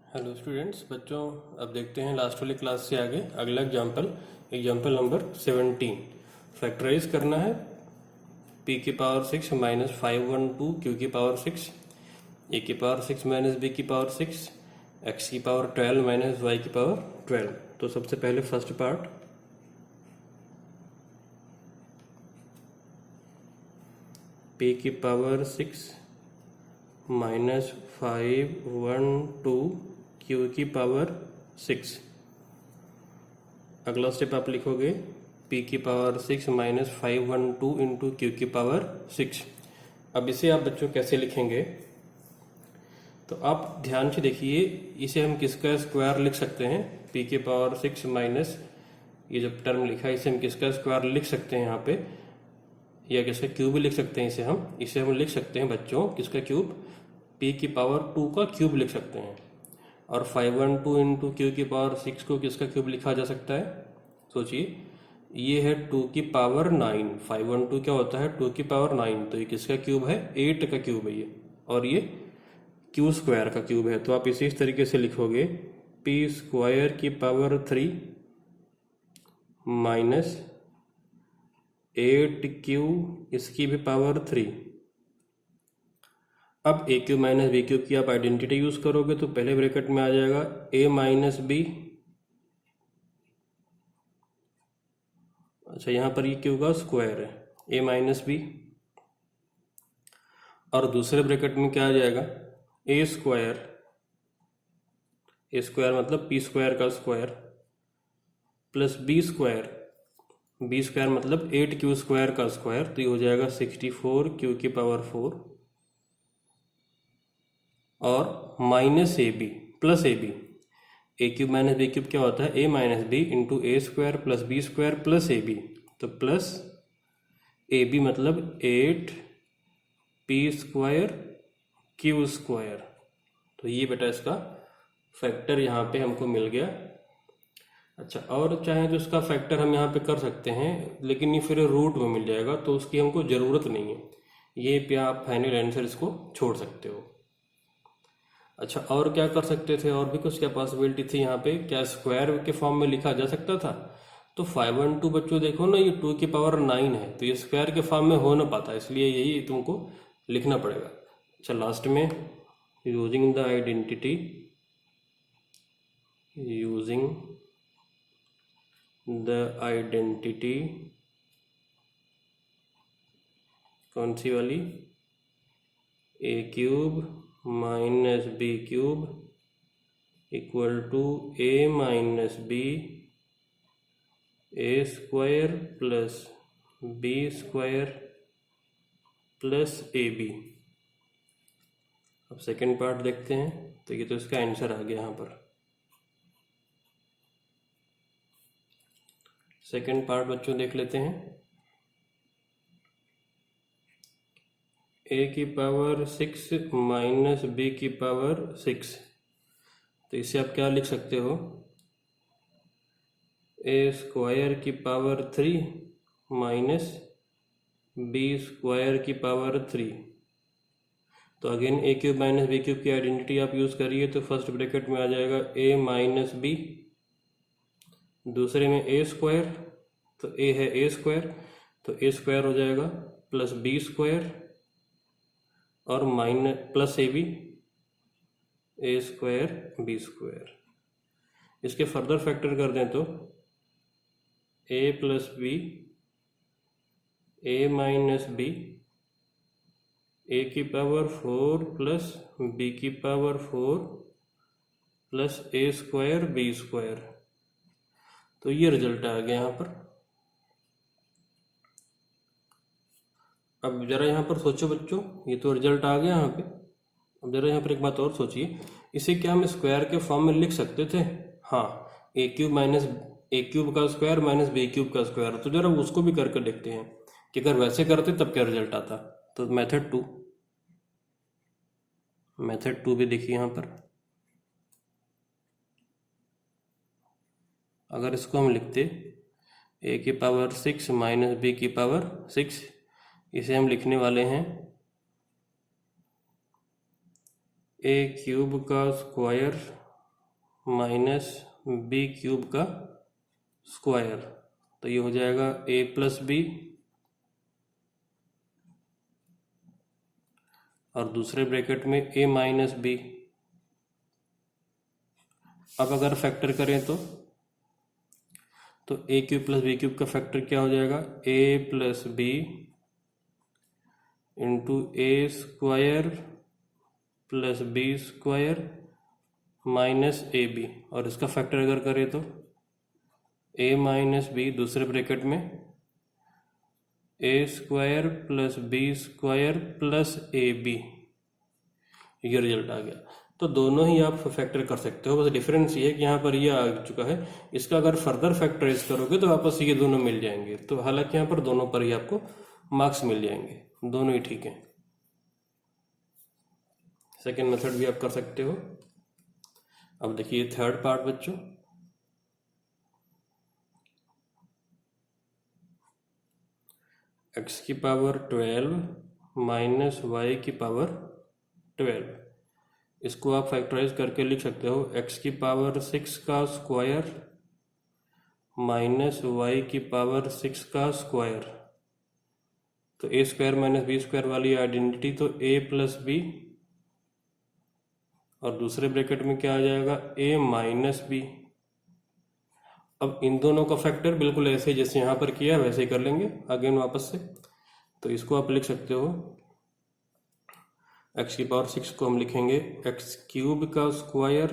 Hello students, बच्चों अब देखते हैं लास्ट वाली क्लास से आगे अगला एग्जाम्पल नंबर 17। फैक्टराइज करना है p की पावर 6 माइनस 512 q की पावर 6 a की पावर 6 माइनस b की पावर 6 x की पावर 12 माइनस y की पावर 12। तो सबसे पहले फर्स्ट पार्ट p की पावर 6 माइनस 512 q की पावर 6। अगला स्टेप आप लिखोगे p की पावर 6 माइनस 512 इंटू क्यू की पावर 6। अब इसे आप बच्चों कैसे लिखेंगे, तो आप ध्यान से देखिए, इसे हम किसका स्क्वायर लिख सकते हैं। p की पावर 6 माइनस ये जो टर्म लिखा है इसे हम किसका स्क्वायर लिख सकते हैं यहाँ पे, या किसका क्यूब भी लिख सकते हैं। इसे हम लिख सकते हैं बच्चों, किसका क्यूब, p की पावर 2 का क्यूब लिख सकते हैं। और 512 इंटू क्यू की पावर 6 को किसका क्यूब लिखा जा सकता है, सोचिए, ये है 2 की पावर 9। 512 क्या होता है, 2 की पावर 9, तो ये किसका क्यूब है, 8 का क्यूब है ये, और ये क्यू स्क्वायर का क्यूब है। तो आप इसे इस तरीके से लिखोगे, p स्क्वायर की पावर 3 माइनस 8q इसकी भी पावर 3। अब ए क्यूब माइनस बी क्यूब की आप आइडेंटिटी यूज करोगे तो पहले ब्रैकेट में आ जाएगा a माइनस बी। अच्छा, यहां पर ये क्यूब का स्क्वायर है, a माइनस बी, और दूसरे ब्रैकेट में क्या आ जाएगा, a स्क्वायर मतलब p स्क्वायर का स्क्वायर प्लस b स्क्वायर मतलब 8q स्क्वायर का स्क्वायर, तो ये हो जाएगा 64 q की पावर 4 और minus a b plus a b. A cube minus b cube क्या होता है, a minus b into a square plus b square plus a b, तो प्लस ए बी मतलब 8 पी स्क्वायर क्यू स्क्वायर। तो ये बेटा इसका फैक्टर यहाँ पे हमको मिल गया। अच्छा, और चाहे तो इसका फैक्टर हम यहाँ पे कर सकते हैं, लेकिन ये फिर रूट में मिल जाएगा तो उसकी हमको ज़रूरत नहीं है, ये पे आप फाइनल आंसर इसको छोड़ सकते हो। अच्छा, और क्या कर सकते थे, और भी कुछ क्या पॉसिबिलिटी थी यहाँ पे, क्या स्क्वायर के फॉर्म में लिखा जा सकता था। तो 512 बच्चों देखो ना, ये 2 की पावर 9 है, तो ये स्क्वायर के फॉर्म में हो ना पाता, इसलिए यही तुमको लिखना पड़ेगा। अच्छा, लास्ट में यूजिंग द आइडेंटिटी कौन सी वाली, a cube minus b cube equal to a minus b a square plus b square plus a b. अब सेकेंड पार्ट देखते हैं, तो ये तो इसका आंसर आ गया यहाँ पर। सेकेंड पार्ट बच्चों देख लेते हैं, a की पावर 6 माइनस b की पावर 6, तो इसे आप क्या लिख सकते हो, a स्क्वायर की पावर 3 माइनस b स्क्वायर की पावर 3। तो again a cube minus b cube की आइडेंटिटी आप यूज करिए, तो फर्स्ट ब्रैकेट में आ जाएगा a माइनस बी, दूसरे में a स्क्वायर, तो a है a स्क्वायर, तो a स्क्वायर हो जाएगा प्लस b स्क्वायर और minus plus a b, a square b square. इसके फर्दर फैक्टर कर दें तो a plus b, a minus b, a की पावर 4 प्लस बी की power 4 plus a square b square. तो ये रिजल्ट आ गया यहाँ पर। अब जरा यहाँ पर सोचो बच्चों, ये तो रिजल्ट आ गया यहाँ पे। अब जरा यहाँ पर एक बात और सोचिए, इसे क्या हम स्क्वायर के फॉर्म में लिख सकते थे। हाँ, ए क्यूब का स्क्वायर माइनस बी क्यूब का स्क्वायर। तो जरा उसको भी करके देखते हैं कि अगर वैसे करते तब क्या रिजल्ट आता। तो मेथड टू भी देखिए यहाँ पर। अगर इसको हम लिखते a की पावर 6 माइनस बी की पावर 6, इसे हम लिखने वाले हैं a क्यूब का स्क्वायर माइनस बी क्यूब का स्क्वायर, तो ये हो जाएगा ए प्लस बी, और दूसरे ब्रैकेट में ए माइनस बी। अब अगर फैक्टर करें तो a cube plus b cube का फैक्टर क्या हो जाएगा, a plus b into a square plus b square minus a b, और इसका फैक्टर अगर करें तो ए माइनस बी दूसरे ब्रैकेट में a square plus b square plus a b, ये रिजल्ट आ गया। तो दोनों ही आप फैक्टर कर सकते हो, बस डिफरेंस ये है कि यहाँ पर ये आ चुका है, इसका अगर फर्दर फैक्टराइज करोगे तो वापस ये दोनों मिल जाएंगे। तो हालांकि यहाँ पर दोनों पर ही आपको मार्क्स मिल जाएंगे, दोनों ही ठीक है। सेकेंड मेथड भी आप कर सकते हो। अब देखिए थर्ड पार्ट बच्चों, x की पावर 12 माइनस वाई की पावर 12, इसको आप फैक्टराइज करके लिख सकते हो x की पावर 6 का स्क्वायर माइनस वाई की पावर 6 का स्क्वायर। तो ए स्क्वायर माइनस बी स्क्वायर वाली आइडेंटिटी, तो a प्लस बी, और दूसरे ब्रैकेट में क्या आ जाएगा, a माइनस बी। अब इन दोनों का फैक्टर बिल्कुल ऐसे जैसे यहाँ पर किया वैसे ही कर लेंगे अगेन वापस से। तो इसको आप लिख सकते हो x की पावर 6 को हम लिखेंगे एक्स क्यूब का स्क्वायर।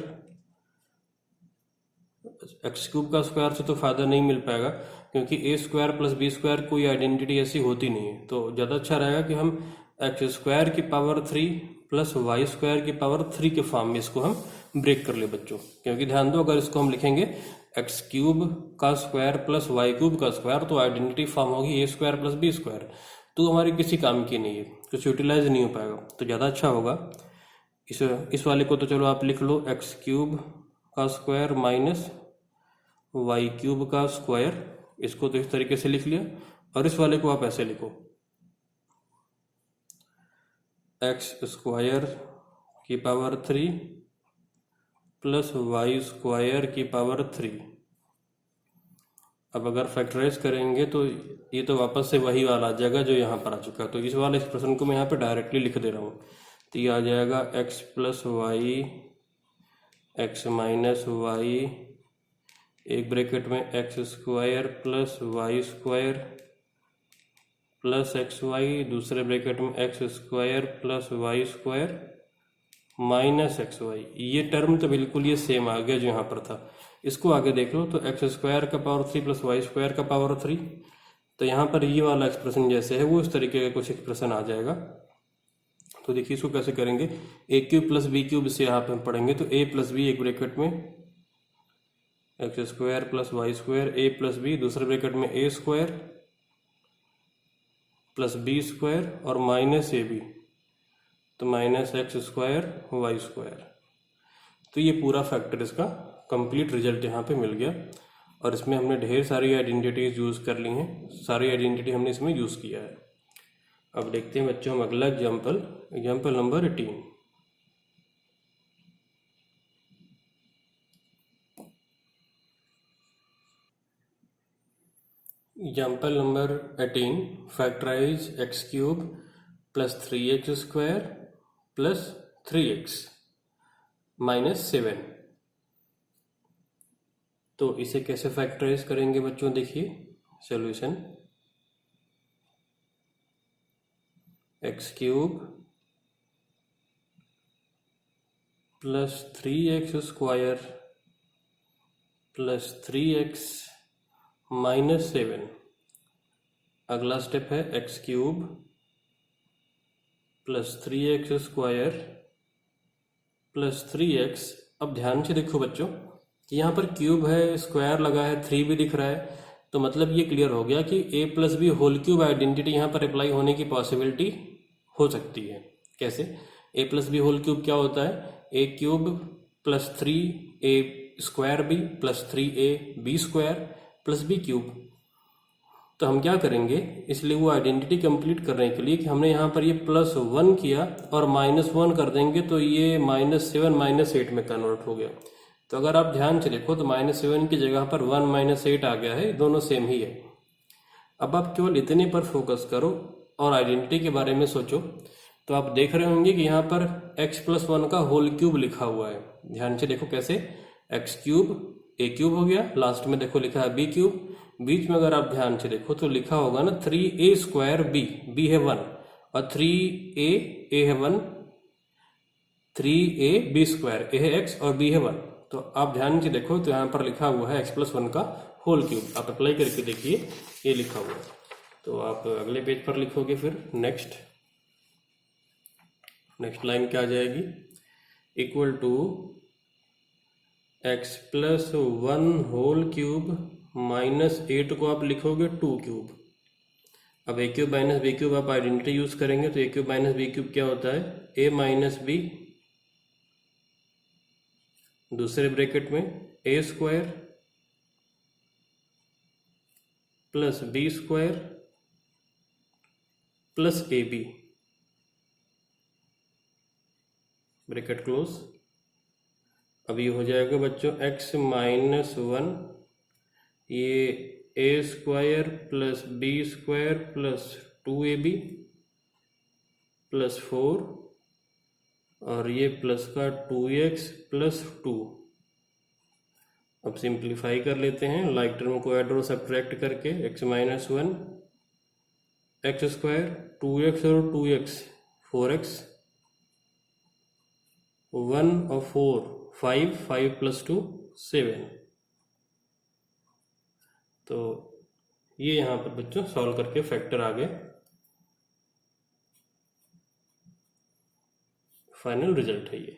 एक्स क्यूब का स्क्वायर से तो फायदा नहीं मिल पाएगा क्योंकि ए स्क्वायर प्लस बी स्क्वायर कोई आइडेंटिटी ऐसी होती नहीं है। तो ज़्यादा अच्छा रहेगा कि हम एक्स स्क्वायर की पावर 3 प्लस वाई स्क्वायर की पावर 3 के फॉर्म में इसको हम ब्रेक कर ले बच्चों। क्योंकि ध्यान दो, अगर इसको हम लिखेंगे एक्स क्यूब का स्क्वायर प्लस वाई क्यूब का स्क्वायर तो आइडेंटिटी फॉर्म होगी ए स्क्वायर प्लस बी स्क्वायर, तो हमारी किसी काम की नहीं है, कुछ यूटिलाइज नहीं हो पाएगा। तो ज़्यादा अच्छा होगा इस वाले को तो चलो आप लिख लो एक्स क्यूब का स्क्वायर माइनस वाई क्यूब का स्क्वायर, इसको तो इस तरीके से लिख लिया। और इस वाले को आप ऐसे लिखो एक्स स्क्वायर की पावर 3 प्लस वाई स्क्वायर की पावर 3। अब अगर फैक्टराइज करेंगे तो ये तो वापस से वही वाला आ जाएगा जो यहाँ पर आ चुका है। तो इस वाले एक्सप्रेशन को मैं यहाँ पे डायरेक्टली लिख दे रहा हूँ। तो ये आ जाएगा x plus y x minus y, एक ब्रैकेट में x square plus y square plus x y, दूसरे ब्रैकेट में x square plus y square minus x y. ये टर्म तो बिल्कुल ये सेम आ गया जो यहाँ पर था। इसको आगे देख लो तो एक्स स्क्वायर का पावर 3 प्लस वाई स्क्वायर का पावर 3, तो यहाँ पर ये वाला एक्सप्रेशन जैसे है वो इस तरीके का कुछ एक्सप्रेशन आ जाएगा। तो देखिए इसको कैसे करेंगे, a cube plus b cube से यहाँ पे हम पढ़ेंगे तो ए प्लस बी एक ब्रैकेट में x square plus y square, a plus b दूसरे ब्रैकेट में a square plus b square और माइनस ए बी, तो minus x square y square. तो ये पूरा फैक्टर इसका कंप्लीट रिजल्ट यहाँ पे मिल गया। और इसमें हमने ढेर सारी आइडेंटिटीज यूज़ कर ली हैं, सारी आइडेंटिटी हमने इसमें यूज़ किया है। अब देखते हैं बच्चों हम अगला example number 18। Example number 18, factorise x cube plus 3x square plus 3x minus 7। तो इसे कैसे फैक्टराइज करेंगे बच्चों, देखिए solution x cube plus 3x square plus 3x minus 7। अगला स्टेप है x cube plus 3x square plus 3x। अब ध्यान से देखो बच्चों कि यहाँ पर क्यूब है, स्क्वायर लगा है, 3 भी दिख रहा है, तो मतलब ये क्लियर हो गया कि a plus b whole cube identity यहाँ पर अप्लाई होने की पॉसिबिलिटी हो सकती है। कैसे, a plus b whole cube क्या होता है, a cube plus 3a square b plus 3a b square plus b cube. तो हम क्या करेंगे, इसलिए वो आइडेंटिटी कंप्लीट करने के लिए कि हमने यहाँ पर ये +1 किया और -1 कर देंगे तो ये -7 -8 में कन्वर्ट हो गया। तो तो अगर आप ध्यान से देखो तो -7 की जगह पर 1 - 8 आ गया है, दोनों सेम ही है। अब आप केवल इतने पर फोकस करो और आइडेंटिटी के बारे में सोचो। तो आप देख रहे होंगे कि यहाँ पर x+1 का होल क्यूब लिखा हुआ है। ध्यान से देखो कैसे, x क्यूब a क्यूब हो गया, लास्ट में देखो लिखा है b क्यूब, बीच में अगर आप ध्यान से देखो तो लिखा होगा ना 3a² b है 1 और 3a है 1, 3a b² a है x और b है 1। तो आप ध्यान से देखो तो यहाँ पर लिखा हुआ है x+1 का होल क्यूब। आप अप्लाई करके देखिए, ये लिखा हुआ है। तो आप अगले पेज पर लिखोगे, फिर नेक्स्ट लाइन क्या आ जाएगी, equal to x+1 whole cube -8 को आप लिखोगे 2 क्यूब। अब a cube minus b cube आप आइडेंटिटी यूज करेंगे तो a cube minus b cube क्या होता है, a माइनस b, दूसरे ब्रैकेट में a² plus b² plus ab, bracket close. अब ये हो जाएगा बच्चों x-1, ये a² plus b² plus 2ab plus 4 और ये प्लस का 2x प्लस 2। अब सिंप्लीफाई कर लेते हैं, लाइक टर्म को ऐड और सब्ट्रैक्ट करके, x-1 x² 2x और 2x 4x 1 और 4 5 5 प्लस 2 7। तो ये यहाँ पर बच्चों सॉल्व करके फैक्टर आ गए, फाइनल रिजल्ट है ये।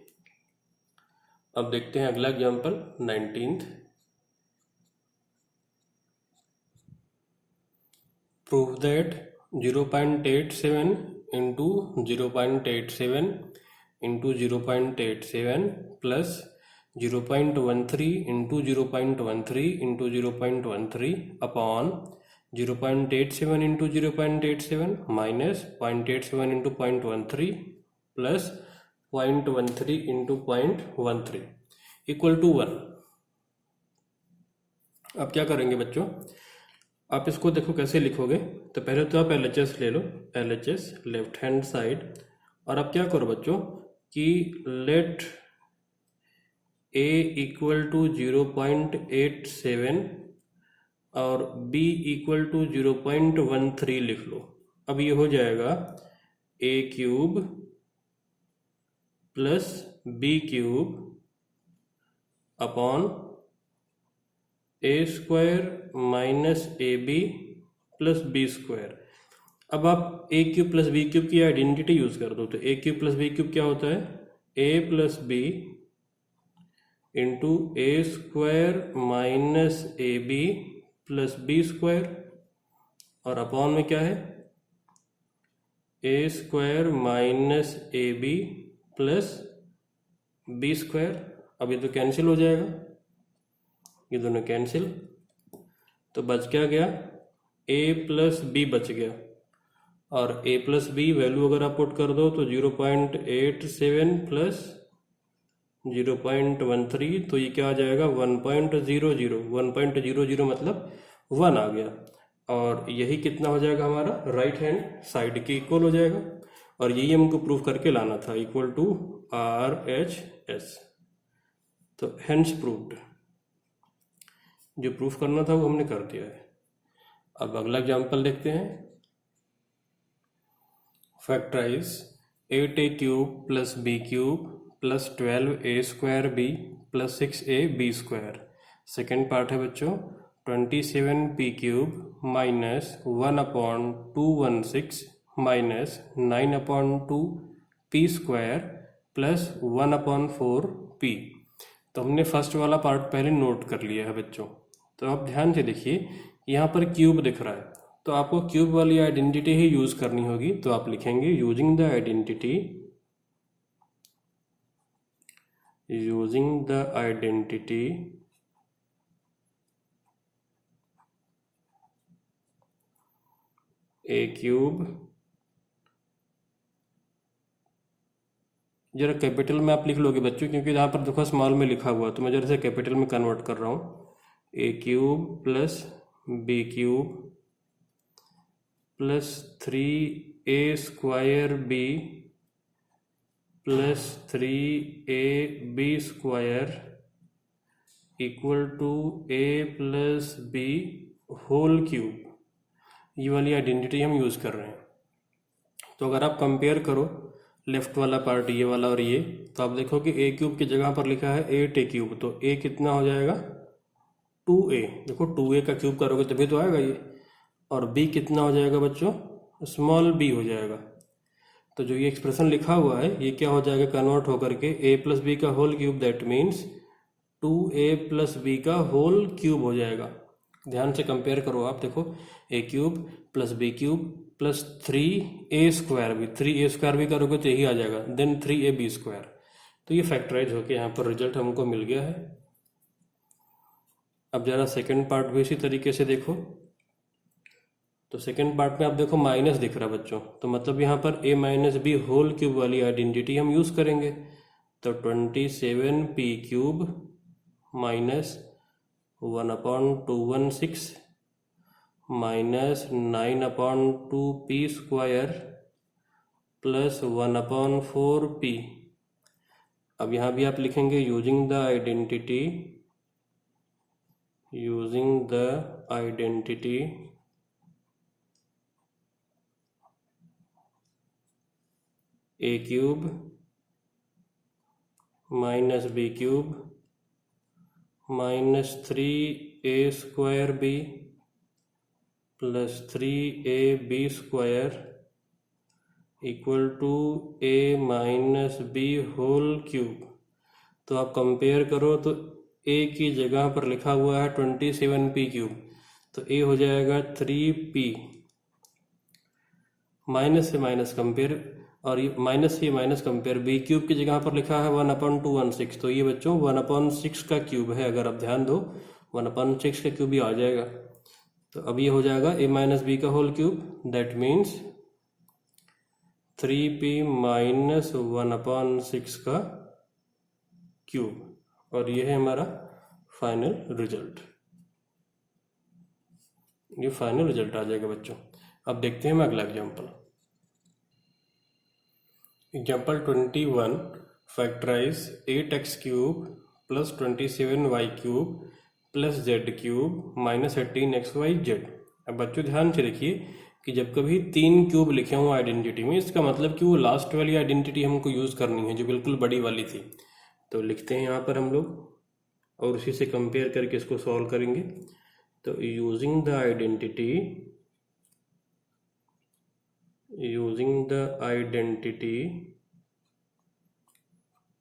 अब देखते हैं अगला example 19th। Prove that 0.87 into 0.87 into 0.87 plus 0.13 into 0.13 into 0.13 upon 0.87 into 0.87 minus 0.87 into 0.13 plus 0.13 into 0.13 equal to 1। अब क्या करेंगे बच्चों, आप इसको देखो कैसे लिखोगे। तो पहले तो आप LHS ले लो, LHS लेफ्ट हैंड साइड, और आप क्या करो बच्चों कि लेट a इक्वल टू 0.87 और b इक्वल टू 0.13 लिख लो। अब ये हो जाएगा a cube plus b cube upon a² minus ab plus b²। अब आप a cube plus b cube की आइडेंटिटी यूज कर दो। तो a cube plus b cube क्या होता है, a plus b into a² minus ab plus b² और अपॉन में क्या है, a² minus ab plus b²। अब ये तो कैंसिल हो जाएगा, ये दोनों कैंसिल, तो बच क्या गया, a प्लस b बच गया। और a प्लस b वैल्यू अगर आप पुट कर दो तो 0.87 प्लस 0.13, तो ये क्या आ जाएगा 1.00। 1.00 मतलब 1 आ गया, और यही कितना हो जाएगा हमारा राइट हैंड साइड के इक्वल हो जाएगा। और यही हमको प्रूफ करके लाना था, इक्वल टू RHS। तो हेंस प्रूव्ड, जो प्रूफ करना था वो हमने कर दिया है। अब अगला एग्जाम्पल देखते हैं। Factorise 8a cube plus b cube plus 12a² b plus 6a b²। Second part है बच्चों 27p cube minus 1/216 minus 9/2 p² plus 1/4p। तो हमने फर्स्ट वाला पार्ट पहले नोट कर लिया है बच्चों। तो आप ध्यान से देखिए, यहाँ पर क्यूब दिख रहा है, तो आपको क्यूब वाली आइडेंटिटी ही यूज करनी होगी। तो आप लिखेंगे using the identity a cube जरा कैपिटल में आप लिख लोगे बच्चों, क्योंकि यहाँ पर देखो स्मॉल में लिखा हुआ, तो मैं जरा से कैपिटल में कन्वर्ट कर रहा हूँ। A cube plus b cube plus 3a² b plus 3ab² equal to a plus b whole cube. ये वाली आइडेंटिटी हम यूज़ कर रहे हैं। तो अगर आप कंपेयर करो लेफ्ट वाला पार्ट ये वाला और ये, तो आप देखो कि a क्यूब की जगह पर लिखा है 8a क्यूब, तो a कितना हो जाएगा 2a। देखो 2a का क्यूब करोगे तभी तो आएगा ये। और b कितना हो जाएगा बच्चों, स्मॉल b हो जाएगा। तो जो ये एक्सप्रेशन लिखा हुआ है ये क्या हो जाएगा, कन्वर्ट होकर के a प्लस बी का whole cube, that means 2a plus b का होल क्यूब हो जाएगा। ध्यान से कंपेयर करो आप, देखो a cube plus b cube plus 3a² भी, 3a² भी करोगे तो यही आ जाएगा, देन 3ab²। तो ये फैक्टराइज होके यहाँ पर रिजल्ट हमको मिल गया है। अब जरा सेकंड पार्ट भी इसी तरीके से देखो। तो सेकंड पार्ट में आप देखो माइनस दिख रहा बच्चों, तो मतलब यहाँ पर a minus b whole cube वाली आइडेंटिटी हम यूज़ करेंगे। तो 27p³ minus 1/216 minus 9/2p² plus 1/4p। अब यहाँ भी आप लिखेंगे using the identity a cube minus b cube minus 3a² b plus 3ab² equal to a minus b whole cube. तो आप कंपेयर करो तो a की जगह पर लिखा हुआ है 27p³, तो a हो जाएगा 3p। माइनस से माइनस कंपेयर, और ये माइनस से माइनस कंपेयर, b क्यूब की जगह पर लिखा है 1/216, तो ये बच्चों 1/6 का क्यूब है। अगर आप ध्यान दो 1/6 का क्यूब ही आ जाएगा। तो अब ये हो जाएगा a माइनस बी का whole cube, that means 3p minus 1/6 का क्यूब। और ये है हमारा फाइनल रिजल्ट। ये फाइनल रिजल्ट आ जाएगा बच्चों। अब देखते हैं हम अगला example. Example 21, factorise 8x³ plus 27y³ plus z³ minus 18xyz। अब बच्चों ध्यान से देखिए कि जब कभी 3 क्यूब लिखे हों आइडेंटिटी में, इसका मतलब कि वो लास्ट वाली आइडेंटिटी हमको यूज़ करनी है जो बिल्कुल बड़ी वाली थी। तो लिखते हैं यहाँ पर हम लोग और उसी से कंपेयर करके इसको सॉल्व करेंगे। तो यूजिंग द आइडेंटिटी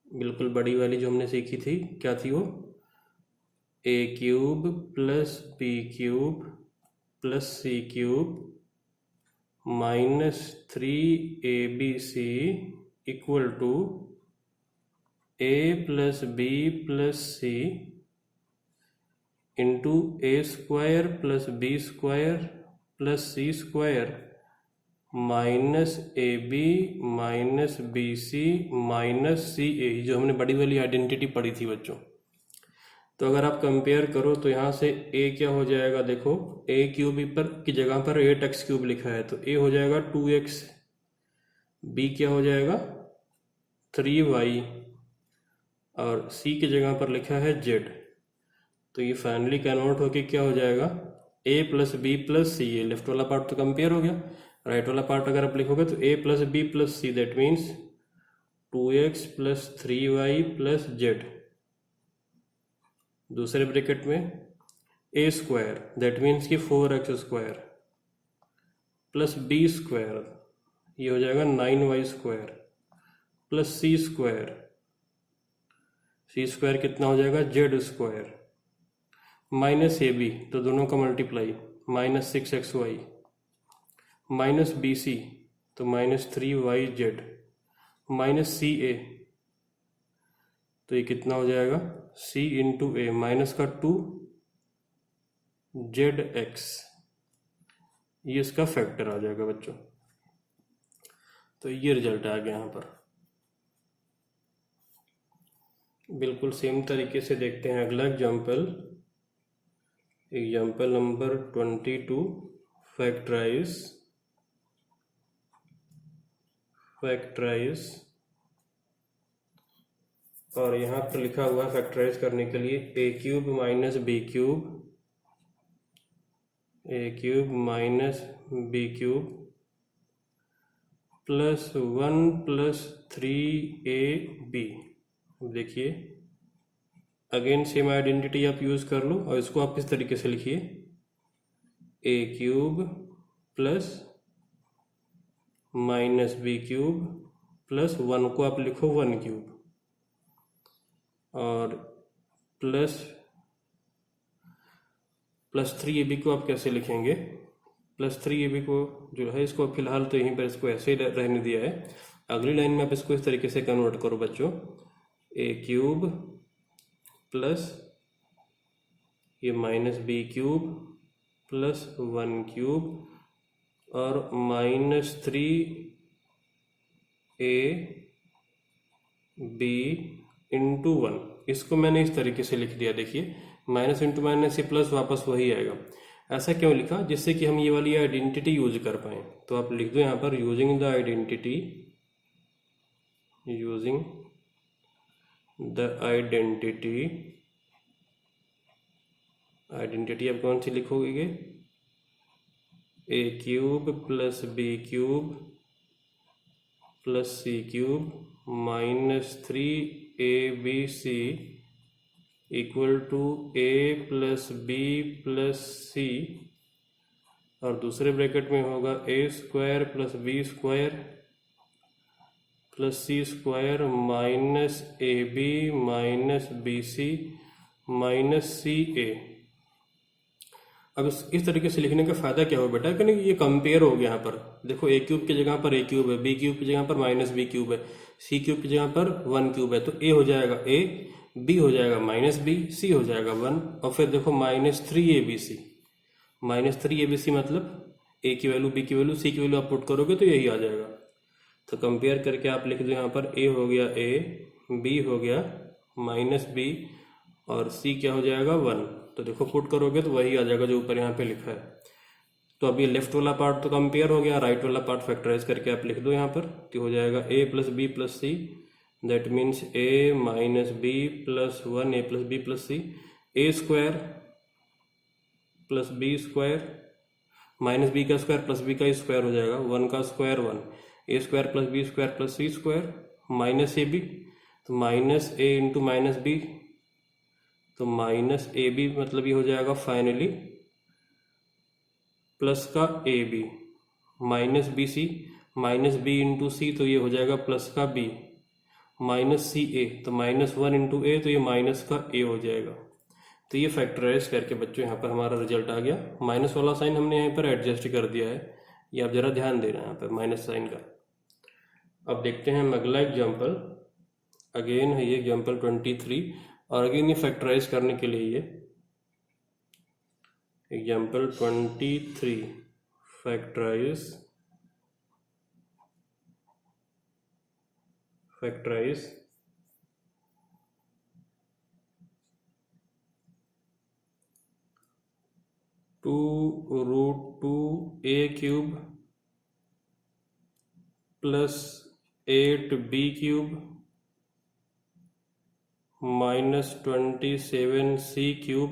बिल्कुल बड़ी वाली जो हमने सीखी थी, क्या थी वो, a³ plus b³ plus c³ minus 3abc equal to a plus b plus c into a² plus b² plus c² minus ab minus bc minus ca, जो हमने बड़ी वाली आइडेंटिटी पढ़ी थी बच्चों। तो अगर आप कंपेयर करो तो यहाँ से a क्या हो जाएगा, देखो a³ पर की जगह पर 8x³ लिखा है, तो a हो जाएगा 2x, b क्या हो जाएगा 3y, और c की जगह पर लिखा है z। तो ये फाइनली कन्वर्ट होके क्या हो जाएगा a प्लस बी प्लस सी। ये लेफ्ट वाला पार्ट तो कंपेयर हो गया, राइट वाला पार्ट अगर आप लिखोगे तो a plus B plus c, that means 2x plus 3y plus z। दूसरे ब्रैकेट में a², दैट मीन्स कि 4x² प्लस b², ये हो जाएगा 9y² प्लस c² कितना हो जाएगा z² माइनस ab, तो दोनों का multiply minus 6xy minus bc, तो माइनस 3yz माइनस ca, तो ये कितना हो जाएगा c इंटू a माइनस का 2zx, ये इसका फैक्टर आ जाएगा बच्चों। तो ये रिजल्ट आ गया यहाँ पर। बिल्कुल सेम तरीके से देखते हैं अगला एग्जाम्पल नंबर 22। फैक्टराइज और यहाँ पर लिखा हुआ है फैक्टराइज करने के लिए a cube minus b cube plus 1 plus 3ab। देखिए अगेन सेम आइडेंटिटी आप यूज कर लो और इसको आप इस तरीके से लिखिए a cube plus minus b cube plus 1 को आप लिखो 1 क्यूब और प्लस 3ab को आप कैसे लिखेंगे? प्लस 3ab को जो है इसको फिलहाल तो यहीं पर इसको ऐसे ही रहने दिया है। अगली लाइन में आप इसको इस तरीके से कन्वर्ट करो बच्चों, ए क्यूब प्लस ये minus b cube plus 1 cube और माइनस 3ab इंटू 1। इसको मैंने इस तरीके से लिख दिया। देखिए माइनस इंटू माइनस से प्लस वापस वही आएगा। ऐसा क्यों लिखा? जिससे कि हम ये वाली आइडेंटिटी यूज कर पाए। तो आप लिख दो यहाँ पर यूजिंग द आइडेंटिटी आप कौन सी लिखोगे? A cube plus b cube plus c cube minus 3abc equal to a plus B plus c और दूसरे ब्रैकेट में होगा a square plus b square plus c square minus a b minus b c minus c a. अब इस तरीके से लिखने का फायदा क्या हो बेटा कि नहीं, ये कंपेयर हो गया। यहाँ पर देखो ए क्यूब की जगह पर ए क्यूब है, बी क्यूब की जगह पर माइनस बी क्यूब है, सी क्यूब की जगह पर 1 क्यूब है। तो ए हो जाएगा ए, बी हो जाएगा माइनस बी, सी हो जाएगा 1 और फिर देखो माइनस 3abc। माइनस 3abc मतलब ए की वैल्यू, बी की वैल्यू, सी की वैल्यू आप पुट करोगे तो यही आ जाएगा। तो कंपेयर करके आप लिख दो यहाँ पर ए हो गया ए, बी हो गया माइनस बी और सी क्या हो जाएगा 1। तो देखो पुट करोगे तो वही आ जाएगा जो ऊपर यहाँ पे लिखा है। तो अब ये लेफ्ट वाला पार्ट तो कंपेयर हो गया, राइट वाला पार्ट फैक्टराइज करके आप लिख दो यहाँ पर। तो हो जाएगा a plus B plus c, that means a minus b plus 1 a plus B plus c, a square plus b square minus b का स्क्वायर प्लस बी का स्क्वायर हो जाएगा, 1 का square 1, a square plus b square plus c square minus a b. तो minus a into minus b, तो minus a b मतलब ये हो जाएगा फाइनली प्लस का a b minus b c, minus b into c तो ये हो जाएगा प्लस का बी माइनस सी ए, तो माइनस 1 इंटू ए तो ये माइनस का ए हो जाएगा। तो ये फैक्टराइज करके बच्चों यहाँ पर हमारा रिजल्ट आ गया। माइनस वाला साइन हमने यहाँ पर एडजस्ट कर दिया है, ये आप जरा ध्यान देना यहाँ पर माइनस साइन का। अब देखते हैं हम अगला एग्जाम्पल। अगेन है ये एग्जाम्पल 23 और अगेन ये फैक्टराइज करने के लिए ये example 23 factorise 2√2a cube plus 8b cube minus 27c cube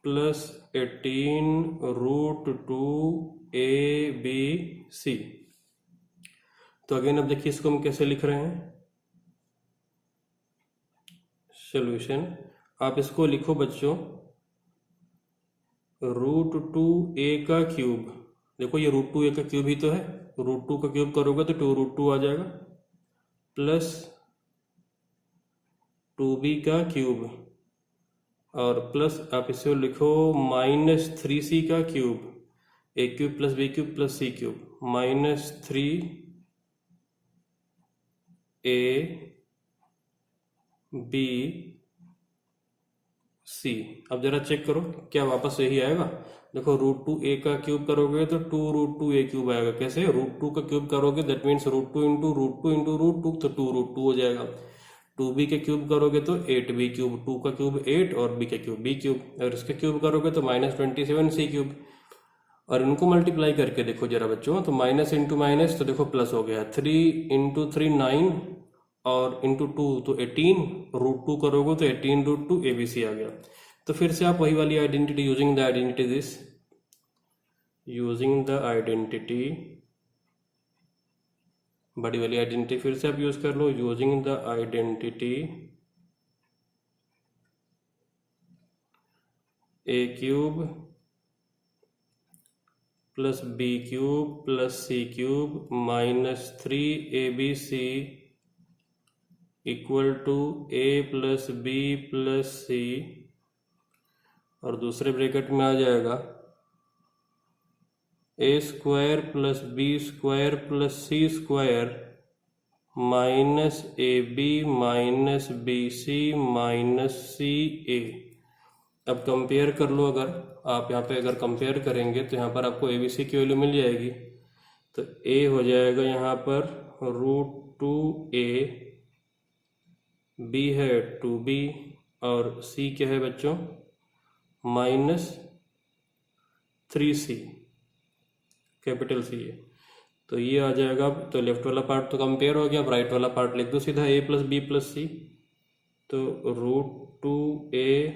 plus 18√2abc। तो अगेन अब देखिए इसको हम कैसे लिख रहे हैं। सॉल्यूशन आप इसको लिखो बच्चों √2a का क्यूब। देखो ये √2a का क्यूब ही तो है, √2 का क्यूब करोगे तो 2√2 आ जाएगा प्लस 2b का क्यूब और प्लस आप इसे लिखो माइनस 3c का cube, a cube plus b cube plus c cube minus 3ab c. अब जरा चेक करो क्या वापस यही आएगा। देखो √2 a का क्यूब करोगे तो 2√2 a क्यूब आएगा। कैसे? √2 का क्यूब करोगे दैट मीन्स √2 इंटू √2 इंटू √2 तो 2√2 हो जाएगा। 2b के क्यूब करोगे तो 8b क्यूब, 2 का क्यूब 8 और b का क्यूब b क्यूब, अगर इसके क्यूब करोगे तो -27c क्यूब। और इनको मल्टीप्लाई करके देखो जरा बच्चों, तो माइनस इंटू माइनस तो देखो प्लस हो गया, 3 इंटू 3 9 और इंटू 2 तो 18, √2 करोगे तो 18√2 ABC आ गया। तो फिर से आप वही वाली आइडेंटिटी यूजिंग द आइडेंटिटी बड़ी वाली आइडेंटिटी फिर से आप यूज कर लो, using the identity a cube plus b cube plus c cube minus 3abc equal to a plus b plus c, और दूसरे ब्रैकेट में आ जाएगा a square plus b square plus c square minus ab minus bc minus ca। अब compare कर लो, अगर आप यहाँ पे अगर कंपेयर करेंगे तो यहाँ पर आपको ABC की वैल्यू मिल जाएगी। तो a हो जाएगा यहाँ पर √2a, b है 2b और c क्या है बच्चों -3c, कैपिटल C है। तो ये आ जाएगा। तो लेफ्ट वाला पार्ट तो कंपेयर हो गया, अब राइट वाला पार्ट लिख दो सीधा a plus b plus c। तो √2a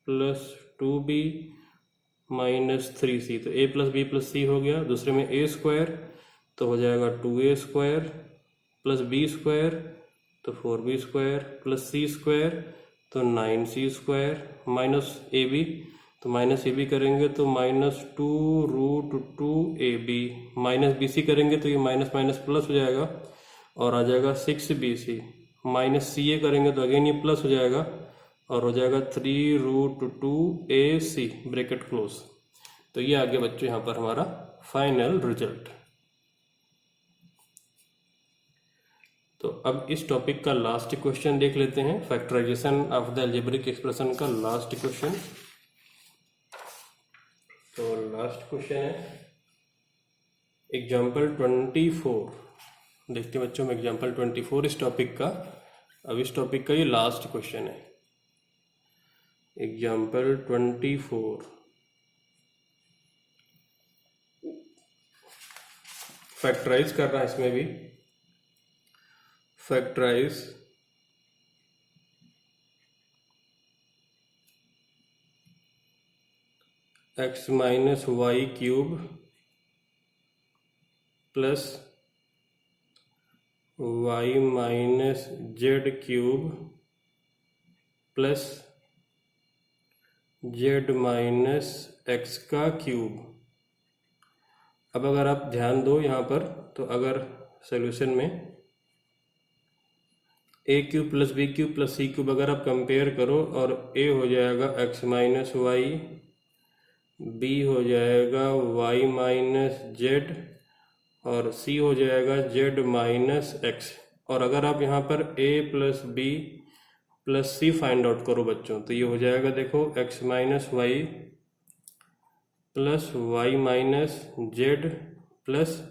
plus 2b minus 3c, तो a plus b plus c हो गया। दूसरे में a स्क्वायर तो हो जाएगा 2a square plus b square तो 4b square plus c square तो 9c स्क्वायर माइनस ab, तो माइनस ab करेंगे तो -2√2ab, माइनस bc करेंगे तो ये माइनस माइनस प्लस हो जाएगा और आ जाएगा 6bc, माइनस ca करेंगे तो अगेन ये प्लस हो जाएगा और हो जाएगा 3√2ac ब्रैकेट क्लोज। तो ये आ गया बच्चों यहाँ पर हमारा फाइनल रिजल्ट। तो अब इस टॉपिक का लास्ट क्वेश्चन देख लेते हैं, factorization of the algebraic expression का लास्ट क्वेश्चन। तो लास्ट क्वेश्चन है एग्जाम्पल 24। देखते हैं बच्चों में एग्जाम्पल 24 इस टॉपिक का। अब इस टॉपिक का ये लास्ट क्वेश्चन है, एग्जाम्पल 24। फैक्टराइज कर रहा है इसमें भी, factorize x minus Y cube plus y minus Z cube plus z minus X का क्यूब। अब अगर आप ध्यान दो यहाँ पर, तो अगर सॉल्यूशन में a cube plus b cube plus c cube अगर आप कंपेयर करो, और a हो जाएगा x माइनस वाई, b हो जाएगा y माइनस जेड और c हो जाएगा z माइनस एक्स। और अगर आप यहाँ पर a plus b plus c find out करो बच्चों, तो ये हो जाएगा देखो x minus Y plus Y minus Z plus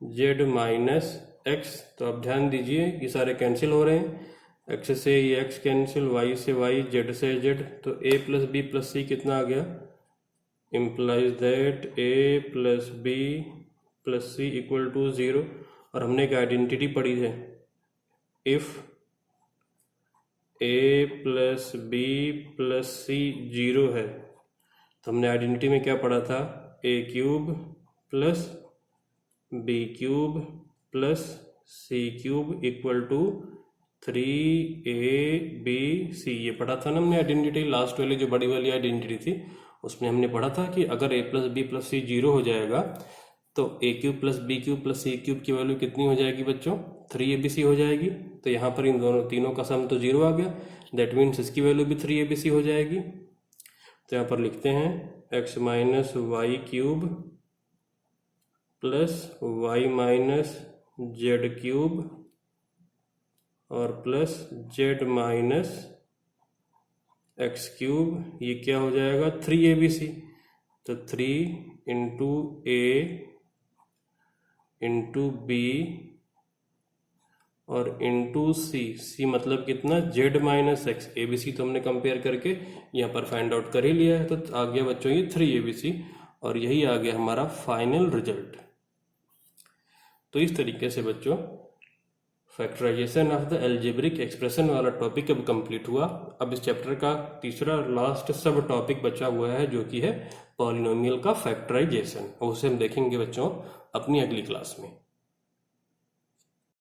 Z minus X. तो आप ध्यान दीजिए ये सारे कैंसिल हो रहे हैं, x से ये x कैंसिल, y से y, z से z, तो a plus b plus c कितना आ गया, implies that a plus b plus c equal to 0। और हमने एक आइडेंटिटी पढ़ी है, if a plus b plus c 0 है, तो हमने आइडेंटिटी में क्या पढ़ा था, a cube plus b cube plus c cube equal to 3abc, ये पढ़ा था ना हमने आइडेंटिटी, लास्ट वाली जो बड़ी वाली आइडेंटिटी थी उसमें हमने पढ़ा था कि अगर a plus B plus c 0 हो जाएगा तो a cube plus b cube plus c cube की वैल्यू कितनी हो जाएगी बच्चों, 3abc हो जाएगी। तो यहाँ पर इन दोनों तीनों का सम तो 0 आ गया, दैट मीन्स इसकी वैल्यू भी 3abc हो जाएगी। तो यहाँ पर लिखते हैं x minus Y cube plus Y minus Z cube और plus Z minus x cube, ये क्या हो जाएगा 3abc, तो 3 इंटू ए इंटू बी और इंटू सी, सी मतलब कितना z माइनस एक्स, abc तो हमने कंपेयर करके यहाँ पर फाइंड आउट कर ही लिया है, तो आ गया बच्चों ये 3abc और यही आ गया हमारा फाइनल रिजल्ट। तो इस तरीके से बच्चों factorization of the algebraic expression वाला टॉपिक अब कंप्लीट हुआ। अब इस चैप्टर का तीसरा लास्ट सब टॉपिक बचा हुआ है जो कि है पॉलिनोमियल का फैक्टराइजेशन, उसे हम देखेंगे बच्चों अपनी अगली क्लास में।